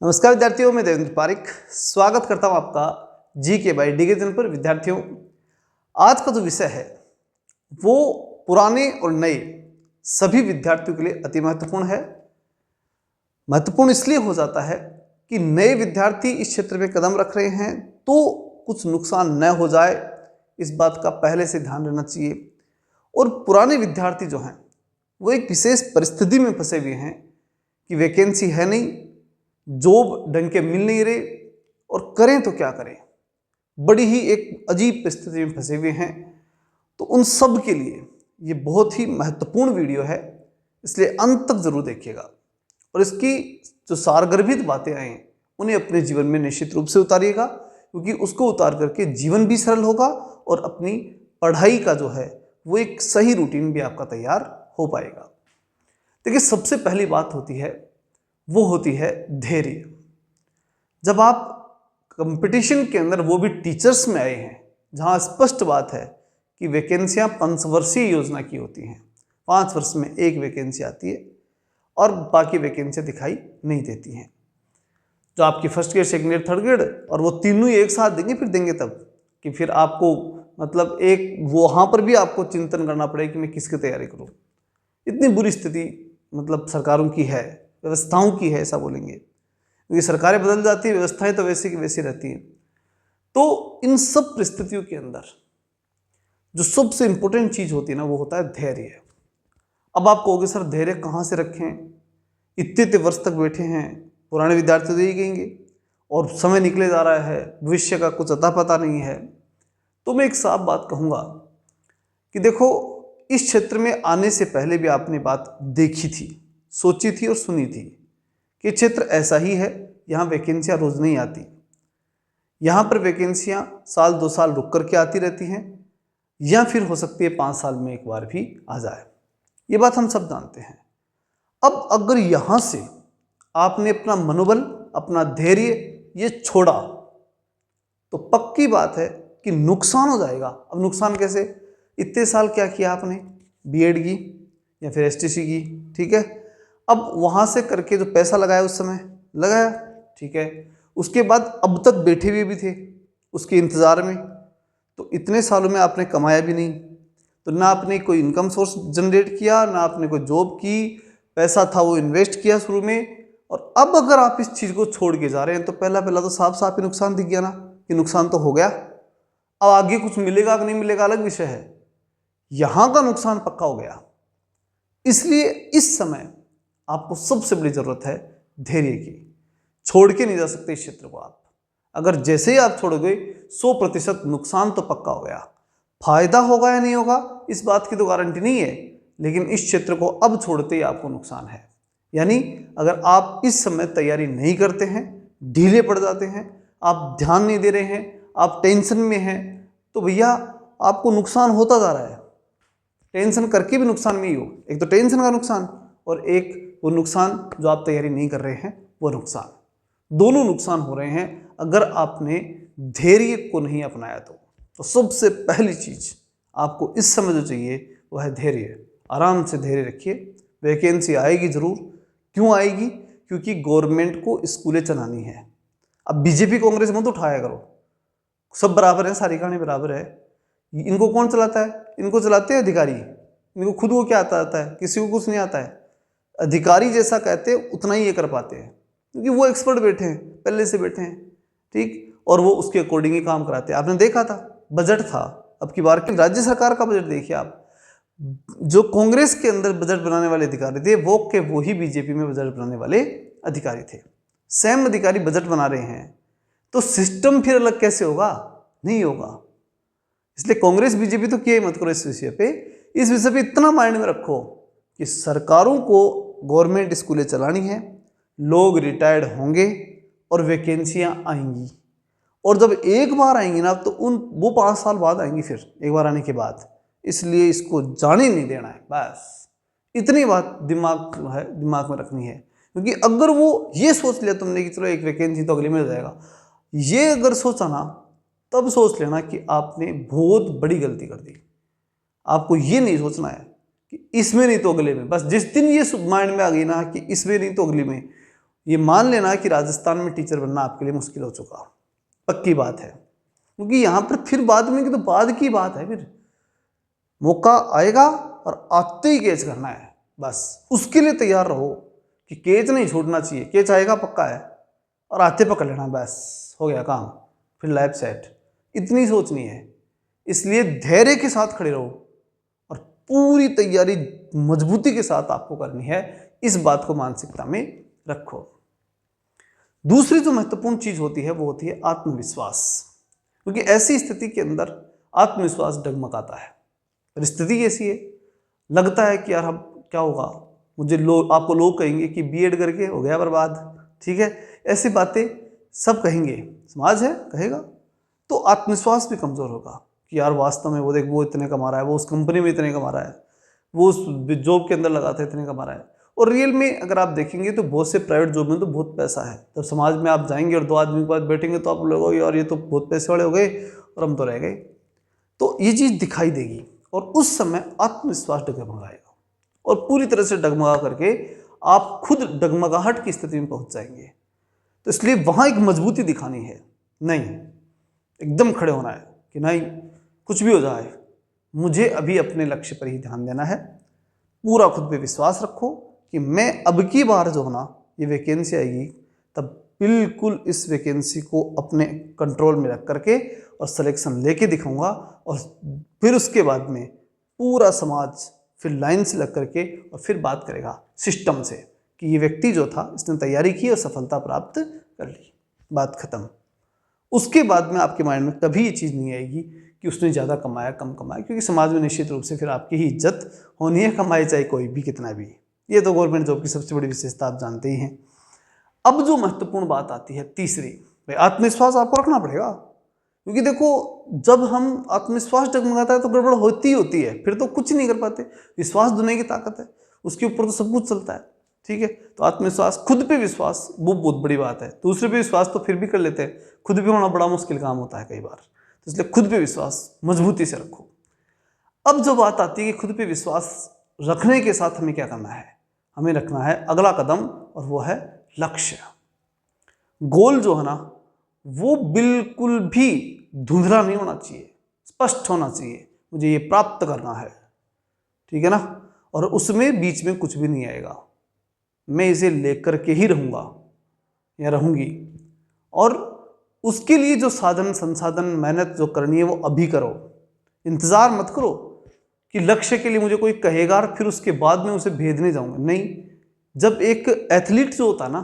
नमस्कार विद्यार्थियों, मैं देवेंद्र पारिक स्वागत करता हूं आपका जी के बाई डी के चैनल पर। विद्यार्थियों, आज का जो विषय है वो पुराने और नए सभी विद्यार्थियों के लिए अति महत्वपूर्ण है। महत्वपूर्ण इसलिए हो जाता है कि नए विद्यार्थी इस क्षेत्र में कदम रख रहे हैं तो कुछ नुकसान न हो जाए, इस बात का पहले से ध्यान रहना चाहिए। और पुराने विद्यार्थी जो हैं वो एक विशेष परिस्थिति में फंसे हुए हैं कि वैकेंसी है नहीं, जॉब ढंग के मिल नहीं रहे और करें तो क्या करें, बड़ी ही एक अजीब परिस्थिति में फंसे हुए हैं। तो उन सब के लिए ये बहुत ही महत्वपूर्ण वीडियो है, इसलिए अंत तक जरूर देखिएगा और इसकी जो सारगर्भित बातें आए उन्हें अपने जीवन में निश्चित रूप से उतारिएगा, क्योंकि उसको उतार करके जीवन भी सरल होगा और अपनी पढ़ाई का जो है वो एक सही रूटीन भी आपका तैयार हो पाएगा। देखिए, सबसे पहली बात होती है वो होती है धैर्य। जब आप कंपटीशन के अंदर, वो भी टीचर्स में आए हैं, जहां स्पष्ट बात है कि वैकेंसियां पंचवर्षीय योजना की होती हैं, 5 वर्ष में एक वैकेंसी आती है और बाकी वैकेंसियां दिखाई नहीं देती हैं। जो आपकी first grade, second grade, third grade, और वो तीनों ही एक साथ देंगे, फिर देंगे तब कि फिर आपको मतलब एक वहां पर भी आपको चिंतन करना पड़ेगा कि मैं किसकी तैयारी करूं। इतनी बुरी स्थिति मतलब सरकारों की है, व्यवस्थाओं की है, ऐसा बोलेंगे, क्योंकि सरकारें बदल जाती है, व्यवस्थाएं तो वैसी की वैसी रहती हैं। तो इन सब परिस्थितियों के अंदर जो सबसे इंपॉर्टेंट चीज होती है ना, वो होता है धैर्य। अब आप कहोगे सर धैर्य कहाँ से रखें, इतने वर्ष तक बैठे हैं, पुराने विद्यार्थी तो यही कहेंगे, और समय निकले जा रहा है, भविष्य का कुछ अता पता नहीं है। तो मैं एक साफ बात कहूँगा कि देखो, इस क्षेत्र में आने से पहले भी आपने बात देखी थी, सोची थी और सुनी थी कि क्षेत्र ऐसा ही है, यहाँ वैकेंसियाँ रोज नहीं आती, यहाँ पर वैकेंसियाँ साल 2 साल रुक करके आती रहती हैं, या फिर हो सकती है 5 साल में एक बार भी आ जाए। ये बात हम सब जानते हैं। अब अगर यहाँ से आपने अपना मनोबल, अपना धैर्य ये छोड़ा तो पक्की बात है कि नुकसान हो जाएगा। अब नुकसान कैसे? इतने साल क्या किया आपने, बीएड की या फिर एसटीसी की, ठीक है, अब वहाँ से करके जो पैसा लगाया उस समय लगाया, ठीक है, उसके बाद अब तक बैठे हुए भी थे उसके इंतज़ार में, तो इतने सालों में आपने कमाया भी नहीं, तो ना आपने कोई इनकम सोर्स जनरेट किया, ना आपने कोई जॉब की, पैसा था वो इन्वेस्ट किया शुरू में, और अब अगर आप इस चीज़ को छोड़ के जा रहे हैं तो पहला तो साफ साफ ही नुकसान दिख गया ना, कि नुकसान तो हो गया। अब आगे कुछ मिलेगा कि नहीं मिलेगा अलग विषय है, यहाँ का नुकसान पक्का हो गया। इसलिए इस समय आपको सबसे बड़ी जरूरत है धैर्य की। छोड़ के नहीं जा सकते इस क्षेत्र को आप। अगर जैसे ही आप छोड़ोगे 100% नुकसान तो पक्का हो गया। फायदा होगा या नहीं होगा इस बात की तो गारंटी नहीं है, लेकिन इस क्षेत्र को अब छोड़ते ही आपको नुकसान है। यानी अगर आप इस समय तैयारी नहीं करते हैं, ढीले पड़ जाते हैं, आप ध्यान नहीं दे रहे हैं, आप टेंशन में हैं, तो भैया आपको नुकसान होता जा रहा है। टेंशन करके भी नुकसान में ही हो, एक तो टेंशन का नुकसान और एक वो नुकसान जो आप तैयारी नहीं कर रहे हैं वो नुकसान, दोनों नुकसान हो रहे हैं अगर आपने धैर्य को नहीं अपनाया तो सबसे पहली चीज आपको इस समय जो चाहिए वो है धैर्य। आराम से धैर्य रखिए, वैकेंसी आएगी जरूर। क्यों आएगी? क्योंकि गवर्नमेंट को स्कूलें चलानी है। अब बीजेपी कांग्रेस मत उठाया करो, सब बराबर है, सारी कहानी बराबर है। इनको कौन चलाता है? इनको चलाते हैं अधिकारी। इनको खुद को क्या आता है? किसी को कुछ नहीं आता है। अधिकारी जैसा कहते हैं उतना ही ये कर पाते हैं, क्योंकि वो एक्सपर्ट बैठे हैं, पहले से बैठे हैं, ठीक, और वो उसके अकॉर्डिंग ही काम कराते हैं। आपने देखा था बजट था, अब की बार की राज्य सरकार का बजट देखिए आप, जो कांग्रेस के अंदर बजट बनाने वाले अधिकारी थे वो ही बीजेपी में बजट बनाने वाले अधिकारी थे। सेम अधिकारी बजट बना रहे हैं, तो सिस्टम फिर अलग कैसे होगा? नहीं होगा। इसलिए कांग्रेस बीजेपी तो किया ही मत करो इस विषय पे। इस विषय पे इतना माइंड में रखो कि सरकारों को गवर्नमेंट स्कूलें चलानी है, लोग रिटायर्ड होंगे और वैकेंसियां आएंगी, और जब एक बार आएंगी ना तो वो 5 साल बाद आएंगी फिर एक बार आने के बाद। इसलिए इसको जाने नहीं देना है, बस इतनी बात दिमाग में रखनी है। क्योंकि अगर वो ये सोच लिया तुमने कि चलो एक वैकेंसी तो अगले में हो जाएगा, ये अगर सोचा ना, तब सोच लेना कि आपने बहुत बड़ी गलती कर दी। आपको ये नहीं सोचना है कि इसमें नहीं तो अगले में, बस जिस दिन ये माइंड में आ गई ना कि इसमें नहीं तो अगले में, ये मान लेना कि राजस्थान में टीचर बनना आपके लिए मुश्किल हो चुका, पक्की बात है। क्योंकि यहाँ पर फिर बाद में की तो बाद की बात है, फिर मौका आएगा और आते ही कैच करना है, बस उसके लिए तैयार रहो कि कैच नहीं छूटना चाहिए। कैच आएगा पक्का है और आते पकड़ लेना, बस हो गया काम, फिर लाइफ सेट। इतनी सोचनी है, इसलिए धैर्य के साथ खड़े रहो और पूरी तैयारी मजबूती के साथ आपको करनी है, इस बात को मानसिकता में रखो। दूसरी जो महत्वपूर्ण चीज होती है वो होती है आत्मविश्वास, क्योंकि ऐसी स्थिति के अंदर आत्मविश्वास डगमगाता है। परिस्थिति कैसी है, लगता है कि यार अब क्या होगा, मुझे आपको लोग कहेंगे कि बीएड करके हो गया बर्बाद, ठीक है, ऐसी बातें सब कहेंगे, समाज है कहेगा, तो आत्मविश्वास भी कमजोर होगा कि यार वास्तव में वो देख, वो इतने कमा रहा है, वो उस कंपनी में इतने कमा रहा है, वो उस जॉब के अंदर लगा था इतने कमा रहा है। और रियल में अगर आप देखेंगे तो बहुत से प्राइवेट जॉब में तो बहुत पैसा है। जब समाज में आप जाएंगे और 2 आदमी के पास बैठेंगे तो आप लोगों यार ये तो बहुत पैसे वाले हो गए और हम तो रह गए, तो ये चीज़ दिखाई देगी और उस समय आत्मविश्वास डगमगाएगा और पूरी तरह से डगमगा करके आप खुद डगमगाहट की स्थिति में पहुंच जाएंगे। तो इसलिए वहाँ एक मजबूती दिखानी है, नहीं एकदम खड़े होना है कि नहीं कुछ भी हो जाए मुझे अभी अपने लक्ष्य पर ही ध्यान देना है। पूरा खुद पे विश्वास रखो कि मैं अब की बार जो ना ये वैकेंसी आएगी तब बिल्कुल इस वैकेंसी को अपने कंट्रोल में रख करके और सिलेक्शन लेके दिखाऊंगा, और फिर उसके बाद में पूरा समाज फिर लाइन से लग करके और फिर बात करेगा सिस्टम से कि ये व्यक्ति जो था इसने तैयारी की और सफलता प्राप्त कर ली, बात खत्म। उसके बाद में आपके माइंड में कभी ये चीज़ नहीं आएगी कि उसने ज़्यादा कमाया कम कमाया, क्योंकि समाज में निश्चित रूप से फिर आपकी ही इज्जत होनी है, कमाए चाहे कोई भी कितना भी। ये तो गवर्नमेंट जॉब की सबसे बड़ी विशेषता आप जानते ही हैं। अब जो महत्वपूर्ण बात आती है तीसरी, भाई आत्मविश्वास आपको रखना पड़ेगा, क्योंकि देखो जब हम आत्मविश्वास डगमगाता है तो गड़बड़ होती होती है, फिर तो कुछ नहीं कर पाते। विश्वास दुनिया की ताकत है, उसके ऊपर तो सब कुछ चलता है, ठीक है। तो आत्मविश्वास, खुद पे विश्वास वो बहुत बड़ी बात है। दूसरे पे विश्वास तो फिर भी कर लेते हैं, खुद भी होना बड़ा मुश्किल काम होता है कई बार, तो इसलिए खुद पे विश्वास मजबूती से रखो। अब जो बात आती है कि खुद पे विश्वास रखने के साथ हमें क्या करना है, हमें रखना है अगला कदम, और वो है लक्ष्य। गोल जो है ना वो बिल्कुल भी धुंधला नहीं होना चाहिए, स्पष्ट होना चाहिए, मुझे ये प्राप्त करना है, ठीक है ना। और उसमें बीच में कुछ भी नहीं आएगा, मैं इसे लेकर के ही रहूँगा या रहूँगी। और उसके लिए जो साधन संसाधन मेहनत जो करनी है वो अभी करो, इंतज़ार मत करो कि लक्ष्य के लिए मुझे कोई कहेगा और फिर उसके बाद में उसे भेदने जाऊँगा, नहीं। जब एक एथलीट जो होता है ना,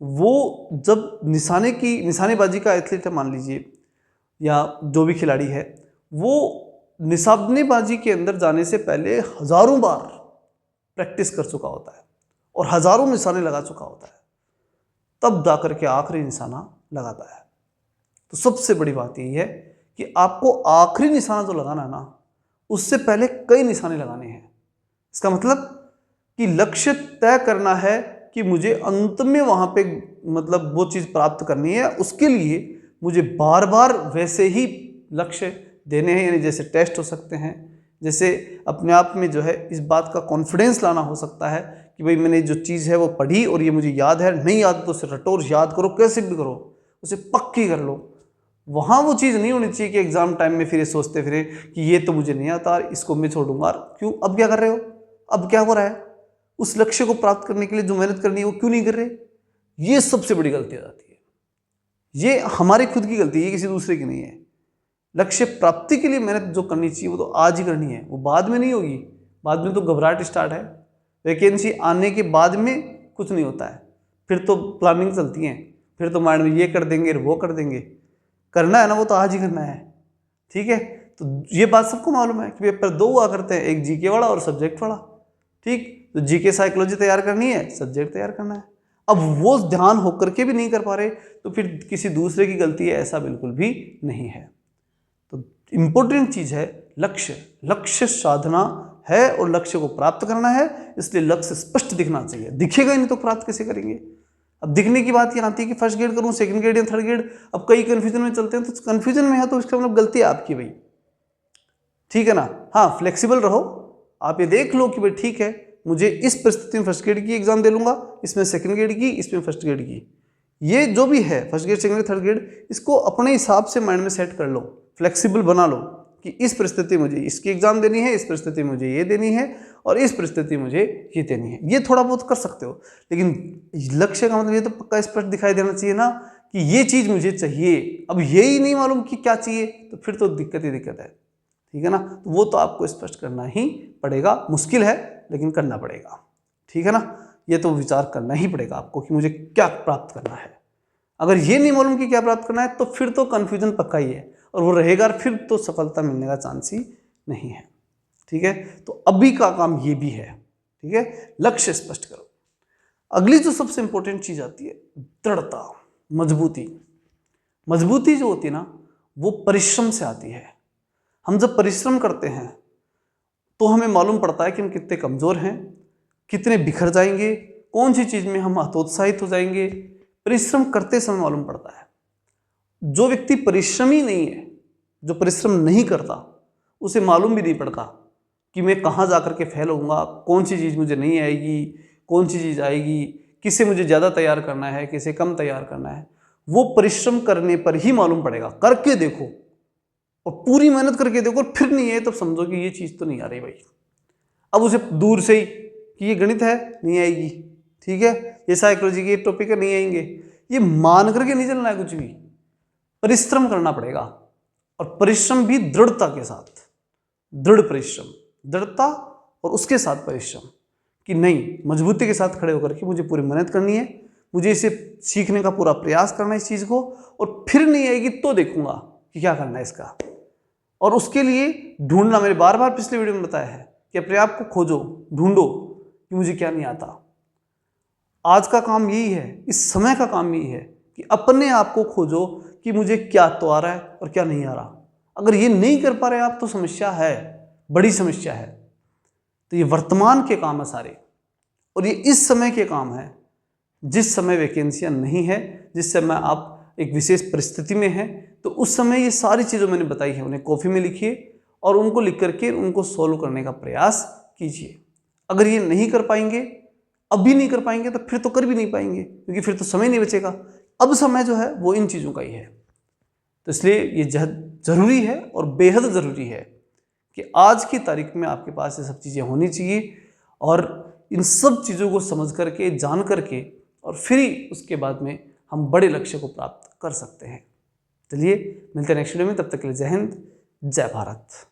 वो जब निशानेबाजी का एथलीट है मान लीजिए, या जो भी खिलाड़ी है, वो निशानेबाजी के अंदर जाने से पहले हजारों बार प्रैक्टिस कर चुका होता है और हजारों निशाने लगा चुका होता है, तब जाकर के आखिरी निशाना लगाता है। तो सबसे बड़ी बात यही है कि आपको आखिरी निशाना जो लगाना है ना, उससे पहले कई निशाने लगाने हैं। इसका मतलब कि लक्ष्य तय करना है कि मुझे अंत में वहाँ पे मतलब वो चीज़ प्राप्त करनी है, उसके लिए मुझे बार बार वैसे ही लक्ष्य देने हैं। यानी जैसे टेस्ट हो सकते हैं, जैसे अपने आप में जो है इस बात का कॉन्फिडेंस लाना हो सकता है कि भाई मैंने जो चीज़ है वो पढ़ी और ये मुझे याद है, नहीं याद तो उसे रटो और याद करो, कैसे भी करो उसे पक्की कर लो। वहाँ वो चीज़ नहीं होनी चाहिए कि एग्जाम टाइम में फिर ये सोचते फिरे कि ये तो मुझे नहीं आता, इसको मैं छोड़ूंगा। क्यों, अब क्या कर रहे हो, अब क्या हो रहा है, उस लक्ष्य को प्राप्त करने के लिए जो मेहनत करनी है वो क्यों नहीं कर रहे। ये सबसे बड़ी गलती आ जाती है, ये हमारी खुद की गलती है, किसी दूसरे की नहीं है। लक्ष्य प्राप्ति के लिए मेहनत जो करनी चाहिए वो तो आज ही करनी है, वो बाद में नहीं होगी। बाद में तो घबराहट स्टार्ट है, वैकेंसी आने के बाद में कुछ नहीं होता है, फिर तो प्लानिंग चलती है, फिर तो माइंड में ये कर देंगे वो कर देंगे। करना है ना वो तो आज ही करना है, ठीक है। तो ये बात सबको मालूम है कि पेपर 2 हुआ करते हैं, एक जीके वाला और सब्जेक्ट वाला, ठीक। तो जीके साइकोलॉजी तैयार करनी है, सब्जेक्ट तैयार करना है। अब वो ध्यान होकर के भी नहीं कर पा रहे तो फिर किसी दूसरे की गलती है, ऐसा बिल्कुल भी नहीं है। तो इम्पोर्टेंट चीज़ है लक्ष्य, लक्ष्य साधना है और लक्ष्य को प्राप्त करना है, इसलिए लक्ष्य स्पष्ट दिखना चाहिए। दिखेगा ही नहीं तो प्राप्त कैसे करेंगे। अब दिखने की बात यहाँ आती है कि फर्स्ट ग्रेड करूँ, सेकंड ग्रेड या थर्ड ग्रेड। अब कई कन्फ्यूजन में चलते हैं, तो कन्फ्यूजन में है तो इसका मतलब गलती है आपकी भाई, ठीक है ना। हाँ, फ्लेक्सिबल रहो, आप ये देख लो कि भाई ठीक है मुझे इस परिस्थिति में फर्स्ट ग्रेड की एग्जाम दे लूँगा, इसमें सेकंड ग्रेड की, इसमें फर्स्ट ग्रेड की, ये जो भी है first grade, second grade, third grade, इसको अपने हिसाब से माइंड में सेट कर लो, फ्लेक्सिबल बना लो कि इस परिस्थिति मुझे इसकी एग्जाम देनी है, इस परिस्थिति मुझे ये देनी है, और इस परिस्थिति मुझे ये देनी है। ये थोड़ा बहुत कर सकते हो, लेकिन लक्ष्य का मतलब ये तो पक्का स्पष्ट दिखाई देना चाहिए ना कि ये चीज़ मुझे चाहिए। अब यही नहीं मालूम कि क्या चाहिए तो फिर तो दिक्कत ही दिक्कत है, ठीक है ना। तो वो तो आपको स्पष्ट करना ही पड़ेगा, मुश्किल है लेकिन करना पड़ेगा, ठीक है ना। ये तो विचार करना ही पड़ेगा आपको कि मुझे क्या प्राप्त करना है। अगर ये नहीं मालूम कि क्या प्राप्त करना है तो फिर तो कन्फ्यूजन पक्का ही है, और वो रहेगा, फिर तो सफलता मिलने का चांस ही नहीं है, ठीक है। तो अभी का काम ये भी है, ठीक है, लक्ष्य स्पष्ट करो। अगली जो सबसे इंपॉर्टेंट चीज आती है दृढ़ता, मजबूती। मजबूती जो होती है ना वो परिश्रम से आती है। हम जब परिश्रम करते हैं तो हमें मालूम पड़ता है कि हम कितने कमजोर हैं, कितने बिखर जाएंगे, कौन सी चीज में हम हतोत्साहित हो जाएंगे, परिश्रम करते समय मालूम पड़ता है। जो व्यक्ति परिश्रमी नहीं है, जो परिश्रम नहीं करता, उसे मालूम भी नहीं पड़ता कि मैं कहाँ जाकर के फेल होऊंगा, कौन सी चीज़ मुझे नहीं आएगी, कौन सी चीज़ आएगी, किसे मुझे ज़्यादा तैयार करना है, किसे कम तैयार करना है। वो परिश्रम करने पर ही मालूम पड़ेगा। करके देखो और पूरी मेहनत करके देखो, और फिर नहीं है तब समझो कि ये चीज़ तो नहीं आ रही भाई। अब उसे दूर से ही कि ये गणित है नहीं आएगी, ठीक है, ये साइकोलॉजी के टॉपिक है नहीं आएंगे, ये मान करके नहीं चलना है कुछ भी। परिश्रम करना पड़ेगा, और परिश्रम भी दृढ़ता के साथ, दृढ़ परिश्रम, दृढ़ता और उसके साथ परिश्रम, कि नहीं मजबूती के साथ खड़े होकर के मुझे पूरी मेहनत करनी है, मुझे इसे सीखने का पूरा प्रयास करना है इस चीज़ को, और फिर नहीं आएगी तो देखूंगा कि क्या करना है इसका। और उसके लिए ढूंढना, मैंने बार बार पिछले वीडियो में बताया है कि अपने आप को खोजो, ढूंढो कि मुझे क्या नहीं आता। आज का काम यही है, इस समय का काम यही है कि अपने आप को खोजो कि मुझे क्या तो आ रहा है और क्या नहीं आ रहा। अगर ये नहीं कर पा रहे आप तो समस्या है, बड़ी समस्या है। तो ये वर्तमान के काम है सारे, और ये इस समय के काम है जिस समय वैकेंसियां नहीं है, जिस समय आप एक विशेष परिस्थिति में हैं। तो उस समय ये सारी चीज़ें मैंने बताई है, उन्हें कॉपी में लिखिए और उनको लिख करके उनको सॉल्व करने का प्रयास कीजिए। अगर ये नहीं कर पाएंगे, अभी नहीं कर पाएंगे, तो फिर तो कर भी नहीं पाएंगे, क्योंकि फिर तो समय नहीं बचेगा। अब समय जो है वो इन चीज़ों का ही है। तो इसलिए ये जरूरी है और बेहद ज़रूरी है कि आज की तारीख में आपके पास ये सब चीज़ें होनी चाहिए, और इन सब चीज़ों को समझ करके, जान करके, और फिर ही उसके बाद में हम बड़े लक्ष्य को प्राप्त कर सकते हैं। चलिए मिलते हैं नेक्स्ट वीडियो में, तब तक के लिए जय हिंद, जय भारत।